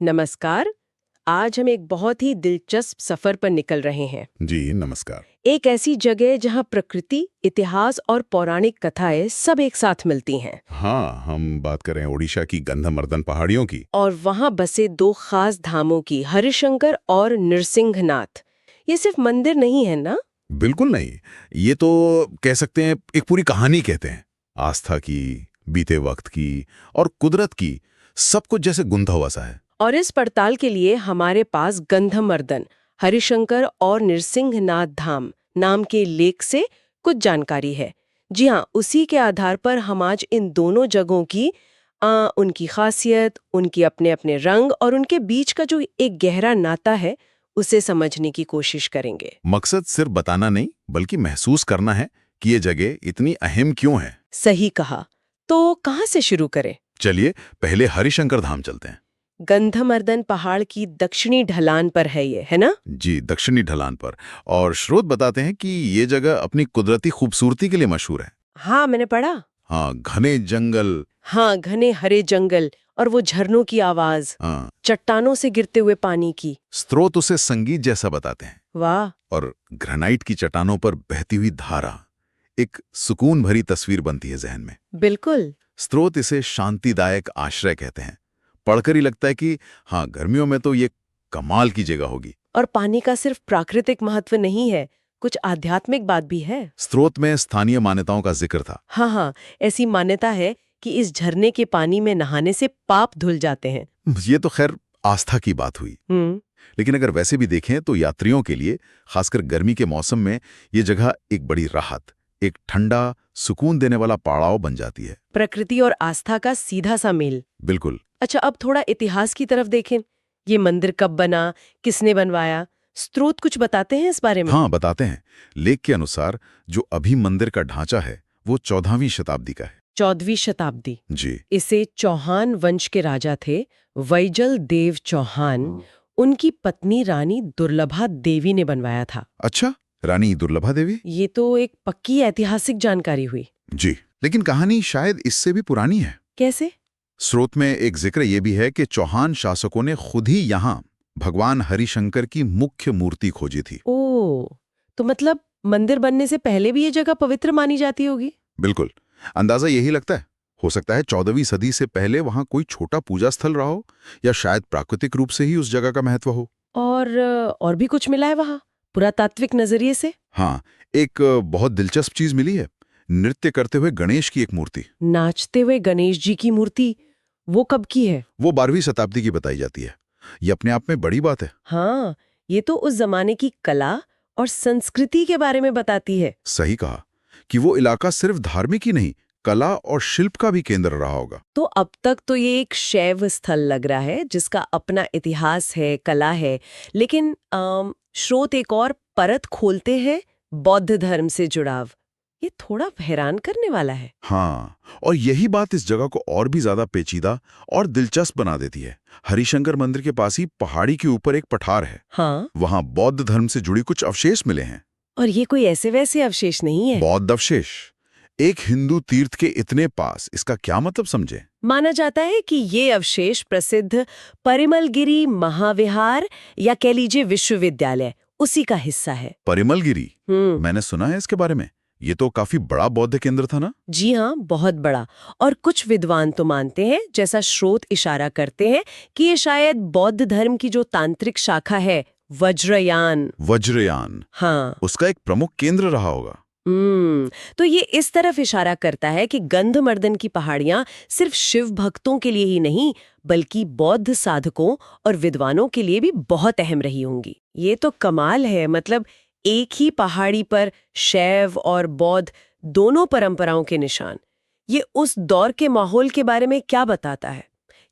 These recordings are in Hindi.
नमस्कार। आज हम एक बहुत ही दिलचस्प सफर पर निकल रहे हैं। जी नमस्कार। एक ऐसी जगह जहां प्रकृति, इतिहास और पौराणिक कथाएं सब एक साथ मिलती हैं। हाँ, हम बात कर रहे हैं ओडिशा की गंधमर्दन पहाड़ियों की। और वहां बसे दो खास धामों की, हरिशंकर और नृसिंहनाथ। ये सिर्फ मंदिर नहीं है ना? बिल्कुल नहीं, ये तो कह सकते हैं एक पूरी कहानी कहते हैं। आस्था की, बीते वक्त की और कुदरत की, सब कुछ जैसे गुंथा हुआ सा है। और इस पड़ताल के लिए हमारे पास गंधमर्दन, हरिशंकर और नृसिंहनाथ धाम नाम के लेख से कुछ जानकारी है। जी हाँ, उसी के आधार पर हम आज इन दोनों जगहों की उनकी खासियत, उनके अपने अपने रंग और उनके बीच का जो एक गहरा नाता है, उसे समझने की कोशिश करेंगे। मकसद सिर्फ बताना नहीं, बल्कि महसूस करना है कि ये जगह इतनी अहम क्यों है। सही कहा। तो कहाँ से शुरू करें? चलिए पहले हरिशंकर धाम चलते हैं। गंधमर्दन पहाड़ की दक्षिणी ढलान पर है ये, है ना? जी, दक्षिणी ढलान पर। और स्रोत बताते हैं कि ये जगह अपनी कुदरती खूबसूरती के लिए मशहूर है। हाँ, मैंने पढ़ा। हाँ, घने जंगल। हाँ, घने हरे जंगल और वो झरनों की आवाज, हाँ, चट्टानों से गिरते हुए पानी की। स्रोत उसे संगीत जैसा बताते हैं। वाह। और ग्रेनाइट की चट्टानों पर बहती हुई धारा एक सुकून भरी तस्वीर बनती है जहन में। बिल्कुल। स्रोत इसे शांतिदायक आश्रय कहते हैं। पढ़कर ही लगता है कि हाँ, गर्मियों में तो ये कमाल की जगह होगी। और पानी का सिर्फ प्राकृतिक महत्व नहीं है, कुछ आध्यात्मिक बात भी है। स्रोत में स्थानीय मान्यताओं का जिक्र था। हाँ हाँ, ऐसी मान्यता है कि इस झरने के पानी में नहाने से पाप धुल जाते हैं। ये तो खैर आस्था की बात हुई, लेकिन अगर वैसे भी देखें तो यात्रियों के लिए, खासकर गर्मी के मौसम में, ये जगह एक बड़ी राहत, एक ठंडा सुकून देने वाला पड़ाव बन जाती है। प्रकृति और आस्था का सीधा सा मेल। बिल्कुल। अच्छा, अब थोड़ा इतिहास की तरफ देखें। ये मंदिर कब बना, किसने बनवाया? स्रोत कुछ बताते हैं इस बारे में? हाँ, बताते हैं। लेख के अनुसार जो अभी मंदिर का ढांचा है वो 14वीं शताब्दी का है। 14वीं शताब्दी। जी। इसे चौहान वंश के राजा थे वैजल देव चौहान। उनकी पत्नी रानी दुर्लभा देवी ने बनवाया था। अच्छा, रानी दुर्लभा देवी। ये तो एक पक्की ऐतिहासिक जानकारी हुई। जी, लेकिन कहानी शायद इससे भी पुरानी है। कैसे? स्रोत में एक जिक्र ये भी है कि चौहान शासकों ने खुद ही यहाँ भगवान हरिशंकर की मुख्य मूर्ति खोजी थी। ओह, तो मतलब मंदिर बनने से पहले भी ये जगह पवित्र मानी जाती होगी? बिल्कुल, अंदाजा यही लगता है। हो सकता है 14वीं सदी से पहले वहां कोई छोटा पूजा स्थल रहा हो, या शायद प्राकृतिक रूप से ही उस जगह का महत्व हो। और भी कुछ मिला है वहां पुरातात्विक नजरिए से? हाँ, एक बहुत दिलचस्प चीज मिली है। नृत्य करते हुए गणेश की एक मूर्ति। नाचते हुए गणेश जी की मूर्ति? वो कब की है? वो 12वीं शताब्दी की बताई जाती है। ये अपने आप में बड़ी बात है। हाँ, ये तो उस जमाने की कला और संस्कृति के बारे में बताती है। सही कहा कि वो इलाका सिर्फ धार्मिक ही नहीं, कला और शिल्प का भी केंद्र रहा होगा। तो अब तक तो ये एक शैव स्थल लग रहा है जिसका अपना इतिहास है, कला है। लेकिन स्रोत एक और परत खोलते हैं, बौद्ध धर्म से जुड़ाव। ये थोड़ा हैरान करने वाला है। हाँ, और यही बात इस जगह को और भी ज्यादा पेचीदा और दिलचस्प बना देती है। हरिशंकर मंदिर के पास ही पहाड़ी के ऊपर एक पठार है। हाँ, वहां बौद्ध धर्म से जुड़ी कुछ अवशेष मिले हैं। और ये कोई ऐसे वैसे अवशेष नहीं है। बौद्ध अवशेष एक हिंदू तीर्थ के इतने पास, इसका क्या मतलब समझे? माना जाता है कि ये अवशेष प्रसिद्ध परिमलगिरी महाविहार या कह लीजिए विश्वविद्यालय, उसी का हिस्सा है। परिमलगिरी, मैंने सुना है इसके बारे में। ये तो काफी बड़ा बौद्ध केंद्र था ना? जी हाँ, बहुत बड़ा। और कुछ विद्वान तो मानते हैं, जैसा स्रोत इशारा करते हैं, कि ये शायद बौद्ध धर्म की जो तांत्रिक शाखा है, वज्रयान। वज्रयान, हाँ। उसका एक प्रमुख केंद्र रहा होगा। तो ये इस तरफ इशारा करता है कि गंधमर्दन की पहाड़ियां सिर्फ शिव भक्तों के लिए ही नहीं, बल्कि बौद्ध साधकों और विद्वानों के लिए भी बहुत अहम रही होंगी। ये तो कमाल है। मतलब एक ही पहाड़ी पर शैव और बौद्ध दोनों परंपराओं के निशान। ये उस दौर के माहौल के बारे में क्या बताता है?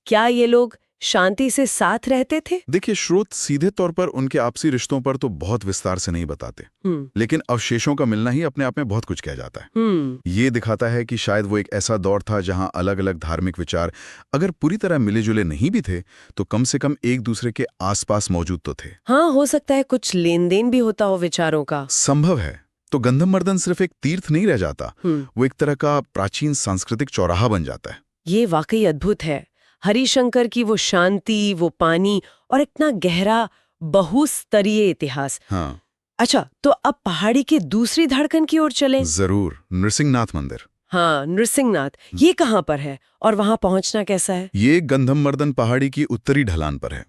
क्या ये लोग शांति से साथ रहते थे? देखिए, स्रोत सीधे तौर पर उनके आपसी रिश्तों पर तो बहुत विस्तार से नहीं बताते, लेकिन अवशेषों का मिलना ही अपने आप में बहुत कुछ कह जाता है। ये दिखाता है कि शायद वो एक ऐसा दौर था जहां अलग अलग धार्मिक विचार अगर पूरी तरह मिले जुले नहीं भी थे, तो कम से कम एक दूसरे के आसपास मौजूद तो थे। हाँ, हो सकता है कुछ लेन देन भी होता हो विचारों का। संभव है। तो गंधमर्दन सिर्फ एक तीर्थ नहीं रह जाता, वो एक तरह का प्राचीन सांस्कृतिक चौराहा बन जाता है। ये वाकई अद्भुत है। हरिशंकर की वो शांति, वो पानी और इतना गहरा बहुस्तरीय इतिहास। हाँ, अच्छा, तो अब पहाड़ी के दूसरी धड़कन की ओर चलें। जरूर। नृसिंहनाथ मंदिर। हाँ, नृसिंहनाथ, ये कहाँ पर है और वहां पहुंचना कैसा है? ये गंधमवर्धन पहाड़ी की उत्तरी ढलान पर है।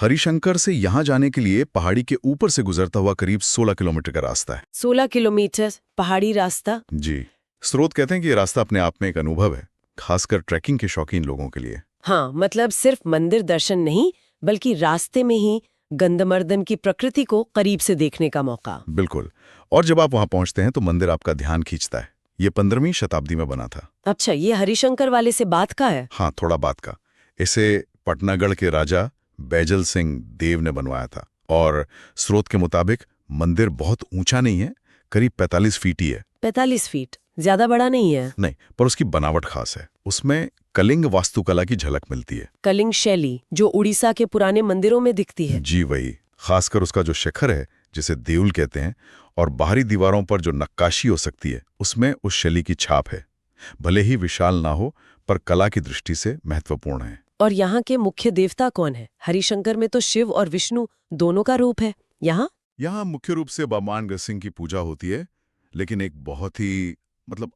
हरिशंकर से यहाँ जाने के लिए पहाड़ी के ऊपर से गुजरता हुआ करीब 16 किलोमीटर का रास्ता है। 16 किलोमीटर पहाड़ी रास्ता? जी। स्रोत कहते हैं कि ये रास्ता अपने आप में एक अनुभव है, खासकर ट्रैकिंग के शौकीन लोगों के लिए। हाँ, मतलब सिर्फ मंदिर दर्शन नहीं, बल्कि रास्ते में ही गंधमर्दन की प्रकृति को करीब से देखने का मौका। बिल्कुल। और जब आप वहां पहुंचते हैं तो मंदिर आपका ध्यान खींचता है। ये 15वीं शताब्दी में बना था। अच्छा, ये हरिशंकर वाले से बात का है? हाँ, थोड़ा बात का। इसे पटनागढ़ के राजा बैजल सिंह देव ने बनवाया था। और स्रोत के मुताबिक मंदिर बहुत ऊंचा नहीं है, करीब 45 फीट ही है। 45 फीट, ज्यादा बड़ा नहीं है। नहीं, पर उसकी बनावट खास है। उसमें कलिंग वास्तुकला की झलक मिलती है। कलिंग शैली, जो उड़ीसा के पुराने मंदिरों में दिखती है। जी वही। खासकर उसका जो शिखर है, जिसे देउल कहते हैं, और बाहरी दीवारों पर जो नक्काशी हो सकती है, उसमें उस शैली की छाप है। भले ही विशाल ना हो, पर कला की दृष्टि से महत्वपूर्ण है। और यहाँ के मुख्य देवता कौन है? हरिशंकर में तो शिव और विष्णु दोनों का रूप है। यहाँ मुख्य रूप से भगवान सिंह की पूजा होती है, लेकिन एक बहुत ही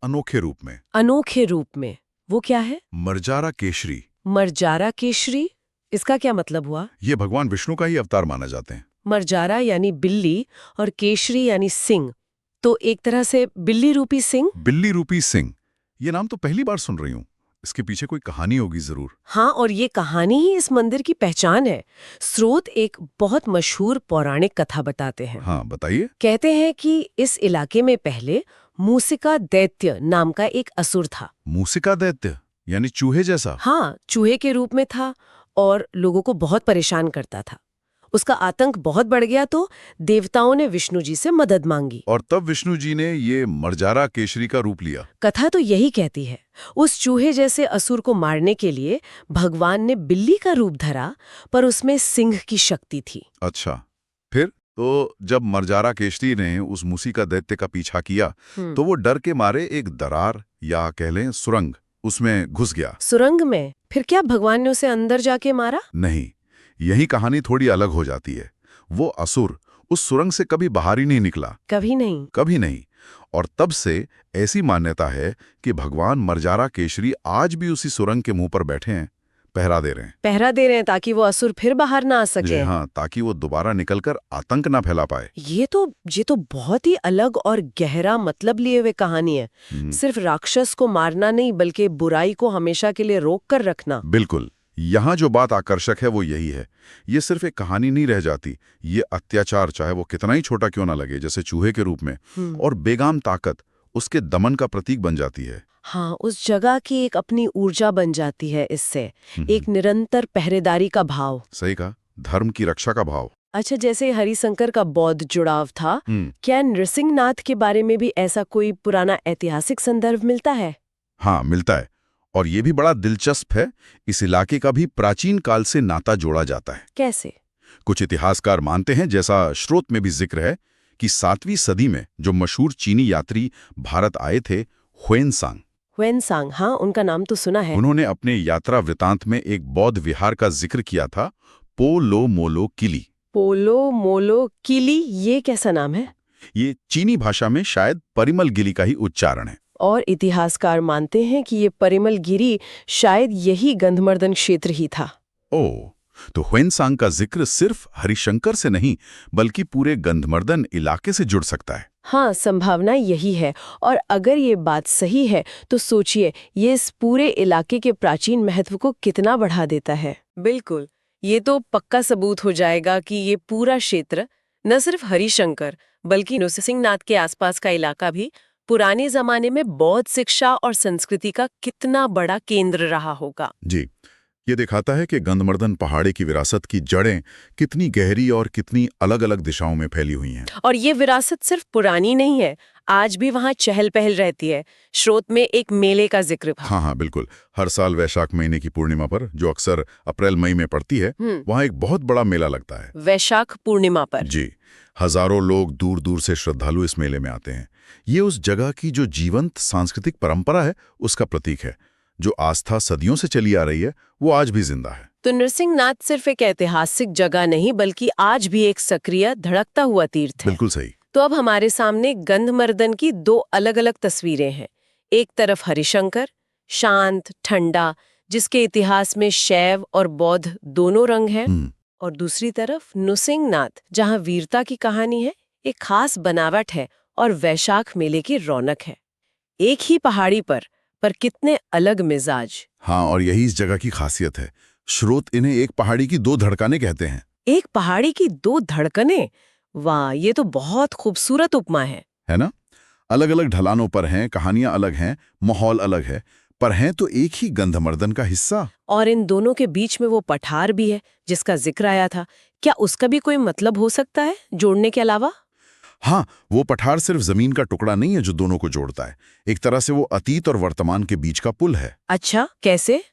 अनोखे रूप में। अनोखे रूप में? वो क्या है? मरजारा केशरी। मरजारा केशरी, इसका क्या मतलब हुआ? ये भगवान विष्णु का ही अवतार माना जाते हैं। मरजारा यानी बिल्ली और केशरी यानी सिंह, तो एक तरह से बिल्ली रूपी सिंह। बिल्ली रूपी सिंह, ये नाम तो पहली बार सुन रही हूँ। इसके पीछे कोई कहानी होगी जरूर। हाँ, और ये कहानी ही इस मंदिर की पहचान है। स्रोत एक बहुत मशहूर पौराणिक कथा बताते हैं। हाँ, बताइए। कहते हैं कि इस इलाके में पहले मूसिका दैत्य नाम का एक असुर था। मूसिका दैत्य यानी चूहे जैसा? हाँ, चूहे के रूप में था और लोगों को बहुत परेशान करता था। उसका आतंक बहुत बढ़ गया तो देवताओं ने विष्णु जी से मदद मांगी। और तब विष्णु जी ने ये मरजारा केशरी का रूप लिया। कथा तो यही कहती है। उस चूहे जैसे असुर को मारने के लिए भगवान ने बिल्ली का रूप धरा, पर उसमें सिंह की शक्ति थी। अच्छा, फिर? तो जब मरजारा केशरी ने उस मूसिका दैत्य का पीछा किया, तो वो डर के मारे एक दरार या कह लें सुरंग, उसमें घुस गया। सुरंग में? फिर क्या भगवान ने उसे अंदर जाके मारा? नहीं, यही कहानी थोड़ी अलग हो जाती है। वो असुर उस सुरंग से कभी बाहर ही नहीं निकला। कभी नहीं? कभी नहीं। और तब से ऐसी मान्यता है कि भगवान मरजारा केशरी आज भी उसी सुरंग के मुंह पर बैठे हैं, पहरा दे रहे हैं। पहरा दे रहे हैं ताकि वो असुर फिर बाहर ना आ सके। हाँ, ताकि वो दोबारा निकलकर आतंक ना फैला पाए। ये तो बहुत ही अलग और गहरा मतलब लिए हुए कहानी है। सिर्फ राक्षस को मारना नहीं, बल्कि बुराई को हमेशा के लिए रोक कर रखना। बिल्कुल। यहाँ जो बात आकर्षक है वो यही है। ये सिर्फ एक कहानी नहीं रह जाती। ये अत्याचार, चाहे वो कितना ही छोटा क्यों ना लगे, जैसे चूहे के रूप में, और बेगाम ताकत उसके दमन का प्रतीक बन जाती है। हाँ, उस जगह की एक अपनी ऊर्जा बन जाती है इससे, एक निरंतर पहरेदारी का भाव। सही कहा, धर्म की रक्षा का भाव। अच्छा, जैसे हरिशंकर का बौद्ध जुड़ाव था, क्या नृसिंहनाथ के बारे में भी ऐसा कोई पुराना ऐतिहासिक संदर्भ मिलता है? हाँ, मिलता है। और ये भी बड़ा दिलचस्प है। इस इलाके का भी प्राचीन काल से नाता जोड़ा जाता है। कैसे? कुछ इतिहासकार मानते हैं, जैसा स्रोत में भी जिक्र है, कि 7वीं सदी में जो मशहूर चीनी यात्री भारत आए थे, ह्वेनसांग। ह्वेनसांग, हाँ, उनका नाम तो सुना है। उन्होंने अपने यात्रा वृतांत में एक बौद्ध विहार का जिक्र किया था, पोलो मोलो किली। पोलो मोलो किली, ये कैसा नाम है? ये चीनी भाषा में शायद परिमल गिली का ही उच्चारण है। और इतिहासकार मानते हैं कि ये परिमल गिरी शायद यही गंधमर्दन क्षेत्र ही था। ओह, तो ह्वेनसांग का जिक्र सिर्फ हरिशंकर से नहीं, बल्कि पूरे गंधमर्दन इलाके से जुड़ सकता है। हाँ, संभावना यही है। और अगर ये बात सही है तो सोचिए, ये इस पूरे इलाके के प्राचीन महत्व को कितना बढ़ा देता है। बिल्कुल, ये तो पक्का सबूत हो जाएगा कि ये पूरा क्षेत्र न सिर्फ हरिशंकर, बल्कि नृसिंहनाथ के आसपास का इलाका भी पुराने जमाने में बौद्ध शिक्षा और संस्कृति का कितना बड़ा केंद्र रहा होगा। जी, ये दिखाता है कि गंधमर्दन पहाड़ी की विरासत की जड़ें कितनी गहरी और कितनी अलग-अलग दिशाओं में फैली हुई हैं। और ये विरासत सिर्फ पुरानी नहीं है, आज भी वहाँ चहल पहल रहती है। स्रोत में एक मेले का जिक्र था। हाँ, बिल्कुल। हर साल वैशाख महीने की पूर्णिमा पर, जो अक्सर अप्रैल मई में पड़ती है, वहाँ एक बहुत बड़ा मेला लगता है। वैशाख पूर्णिमा पर? जी, हजारों लोग दूर दूर से श्रद्धालु इस मेले में आते हैं। ये उस जगह की जो जीवंत सांस्कृतिक परंपरा है, उसका प्रतीक है। जो आस्था सदियों से चली आ रही है वो आज भी जिंदा है। तो नृसिंहनाथ सिर्फ एक ऐतिहासिक जगह नहीं बल्कि आज भी एक सक्रिय धड़कता हुआ तीर्थ है। बिल्कुल सही। तो अब हमारे सामने गंधमर्दन की दो अलग-अलग तस्वीरें हैं। एक तरफ हरिशंकर, शांत, ठंडा, जिसके इतिहास में शैव और बौद्ध दोनों रंग हैं, और दूसरी तरफ नृसिंहनाथ, जहां वीरता की कहानी है, एक खास बनावट है और वैशाख मेले की रौनक है। एक ही पहाड़ी पर कितने अलग मिजाज। हाँ, और यही इस जगह की खासियत है। स्रोत इन्हें एक पहाड़ी की दो धड़कनें कहते हैं। एक पहाड़ी की दो धड़कनें? वाह, ये तो बहुत खूबसूरत उपमा है ना? अलग अलग ढलानों पर हैं, कहानियां अलग हैं, माहौल अलग है, पर हैं तो एक ही गंधमर्दन का हिस्सा। और इन दोनों के बीच में वो पठार भी है जिसका जिक्र आया था। क्या उसका भी कोई मतलब हो सकता है जोड़ने के अलावा? हाँ, वो पठार सिर्फ जमीन का टुकड़ा नहीं है जो दोनों को जोड़ता है। एक तरह से वो अतीत और वर्तमान के बीच का पुल है। अच्छा, कैसे?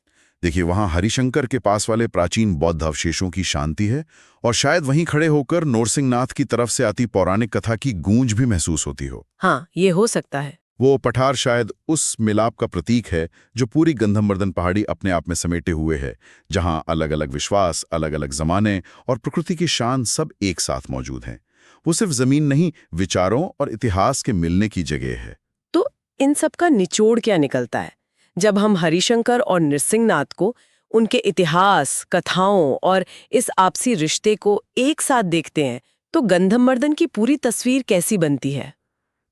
देखिए, वहां हरिशंकर के पास वाले प्राचीन बौद्ध अवशेषों की शांति है, और शायद वहीं खड़े होकर नरसिंहनाथ की तरफ से आती पौराणिक कथा की गूंज भी महसूस होती हो। हाँ, ये हो सकता है। वो पठार शायद उस मिलाप का प्रतीक है जो पूरी गंधमर्दन पहाड़ी अपने आप में समेटे हुए है, जहां अलग अलग विश्वास, अलग अलग जमाने और प्रकृति की शान सब एक साथ मौजूद हैं। वो सिर्फ जमीन नहीं, विचारों और इतिहास के मिलने की जगह है। तो इन सब का निचोड़ क्या निकलता है? जब हम हरिशंकर और नृसिंहनाथ को, उनके इतिहास, कथाओं और इस आपसी रिश्ते को एक साथ देखते हैं, तो गंधमर्दन की पूरी तस्वीर कैसी बनती है?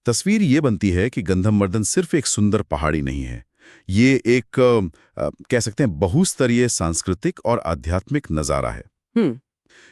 तस्वीर ये बनती है कि गंधमर्दन सिर्फ एक सुंदर पहाड़ी नहीं है। ये एक कह सकते हैं बहुस्तरीय सांस्कृतिक और आध्यात्मिक नजारा है।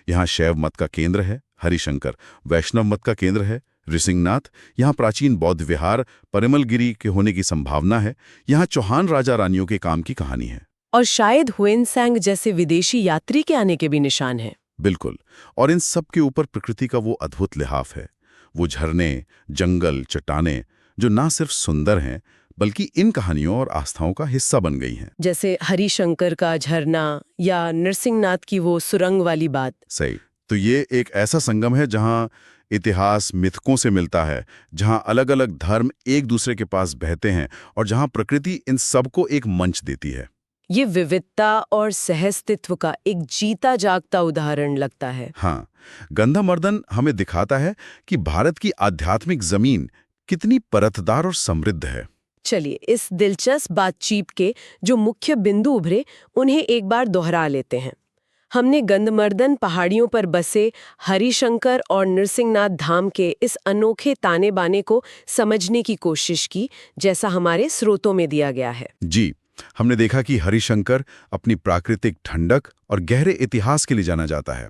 यहाँ शैव मत का केंद्र है, हरिशंकर वैष्णव मत का केंद्र है, नृसिंहनाथ यहाँ प्राचीन बौद्ध विहार परिमलगिरी के होने की संभावना है, यहाँ चौहान राजा रानियों के काम की कहानी है, और शायद हुएनसांग जैसे विदेशी यात्री के आने के भी निशान हैं। बिल्कुल। और इन सब के ऊपर प्रकृति का वो अद्भुत लिहाफ है, वो झरने, जंगल, चट्टानें जो ना सिर्फ सुंदर हैं बल्कि इन कहानियों और आस्थाओं का हिस्सा बन गई हैं। जैसे हरिशंकर का झरना या नृसिंहनाथ की वो सुरंग वाली बात। सही। तो ये एक ऐसा संगम है जहां इतिहास मिथकों से मिलता है, जहां अलग अलग धर्म एक दूसरे के पास बहते हैं और जहां प्रकृति इन सबको एक मंच देती है। ये विविधता और सहअस्तित्व का एक जीता जागता उदाहरण लगता है। हाँ, गंधमर्दन हमें दिखाता है कि भारत की आध्यात्मिक जमीन कितनी परतदार और समृद्ध है। चलिए, इस दिलचस्प बातचीत के जो मुख्य बिंदु उभरे उन्हें एक बार दोहरा लेते हैं। हमने गंधमर्दन पहाड़ियों पर बसे हरिशंकर और नृसिंहनाथ धाम के इस अनोखे ताने बाने को समझने की कोशिश की, जैसा हमारे स्रोतों में दिया गया है। जी, हमने देखा कि हरिशंकर अपनी प्राकृतिक ठंडक और गहरे इतिहास के लिए जाना जाता है,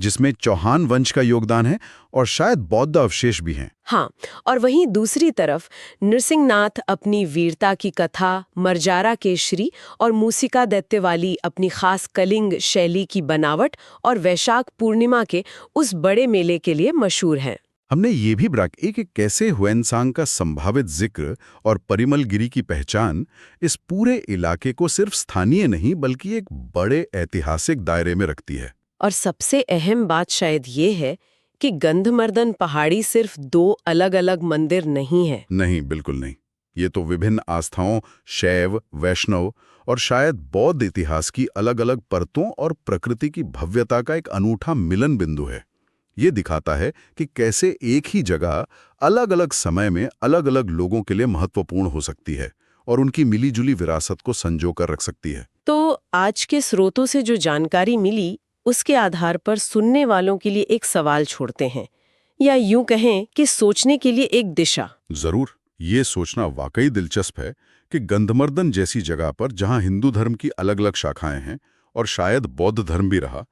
जिसमें चौहान वंश का योगदान है और शायद बौद्ध अवशेष भी हैं। हाँ, और वहीं दूसरी तरफ नृसिंहनाथ अपनी वीरता की कथा, मरजारा केशरी और मूसिका दैत्य वाली अपनी खास कलिंग शैली की बनावट और वैशाख पूर्णिमा के उस बड़े मेले के लिए मशहूर हैं। हमने ये भी ब्राकी कि कैसे हुएनसांग का संभावित जिक्र और परिमलगिरी की पहचान इस पूरे इलाके को सिर्फ स्थानीय नहीं बल्कि एक बड़े ऐतिहासिक दायरे में रखती है। और सबसे अहम बात शायद ये है कि गंधमर्दन पहाड़ी सिर्फ दो अलग-अलग मंदिर नहीं है। नहीं, बिल्कुल नहीं। ये तो विभिन्न आस्थाओं, शैव, वैष्णव और शायद बौद्ध इतिहास की अलग-अलग परतों और प्रकृति की भव्यता का एक अनूठा मिलन बिंदु है। ये दिखाता है कि कैसे एक ही जगह अलग-अलग समय में अलग-अलग लोगों के लिए महत्वपूर्ण हो सकती है और उनकी मिली-जुली विरासत को संजो कर रख सकती है। तो आज के स्रोतों से जो जानकारी मिली, उसके आधार पर सुनने वालों के लिए एक सवाल छोड़ते हैं, या यूं कहें कि सोचने के लिए एक दिशा। जरूर। ये सोचना वाकई दिलचस्प है कि गंधमर्दन जैसी जगह पर जहां हिंदू धर्म की अलग-अलग शाखाएं हैं और शायद बौद्ध धर्म भी रहा,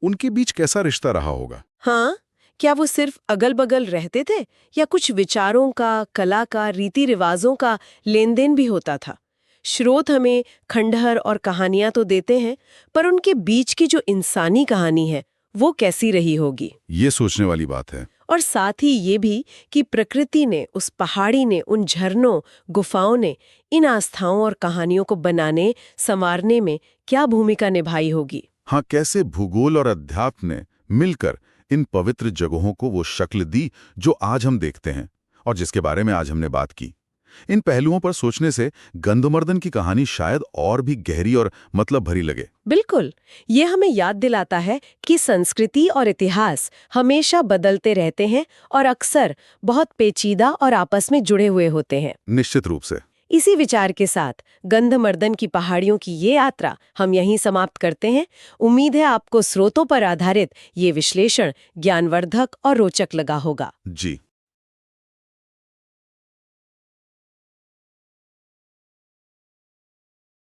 उनके बीच कैसा रिश्ता रहा होगा। हाँ, क्या वो सिर्फ अगल-बगल रहते थे या कुछ विचारों का, कला का, रीति रिवाजों का लेन देन भी होता था? स्रोत हमें खंडहर और कहानियां तो देते हैं, पर उनके बीच की जो इंसानी कहानी है वो कैसी रही होगी? ये सोचने वाली बात है। और साथ ही ये भी कि प्रकृति ने, उस पहाड़ी ने, उन झरनों, गुफाओं ने इन आस्थाओं और कहानियों को बनाने, संवारने में क्या भूमिका निभाई होगी? हाँ, कैसे भूगोल और अध्यात्म ने मिलकर इन पवित्र जगहों को वो शक्ल दी जो आज हम देखते हैं और जिसके बारे में आज हमने बात की। इन पहलुओं पर सोचने से गंधमर्दन की कहानी शायद और भी गहरी और मतलब भरी लगे। बिल्कुल, ये हमें याद दिलाता है कि संस्कृति और इतिहास हमेशा बदलते रहते हैं और अक्सर बहुत पेचीदा और आपस में जुड़े हुए होते हैं। निश्चित रूप से। इसी विचार के साथ गंधमर्दन की पहाड़ियों की ये यात्रा हम यहीं समाप्त करते हैं। उम्मीद है आपको स्रोतों पर आधारित ये विश्लेषण ज्ञानवर्धक और रोचक लगा होगा। जी।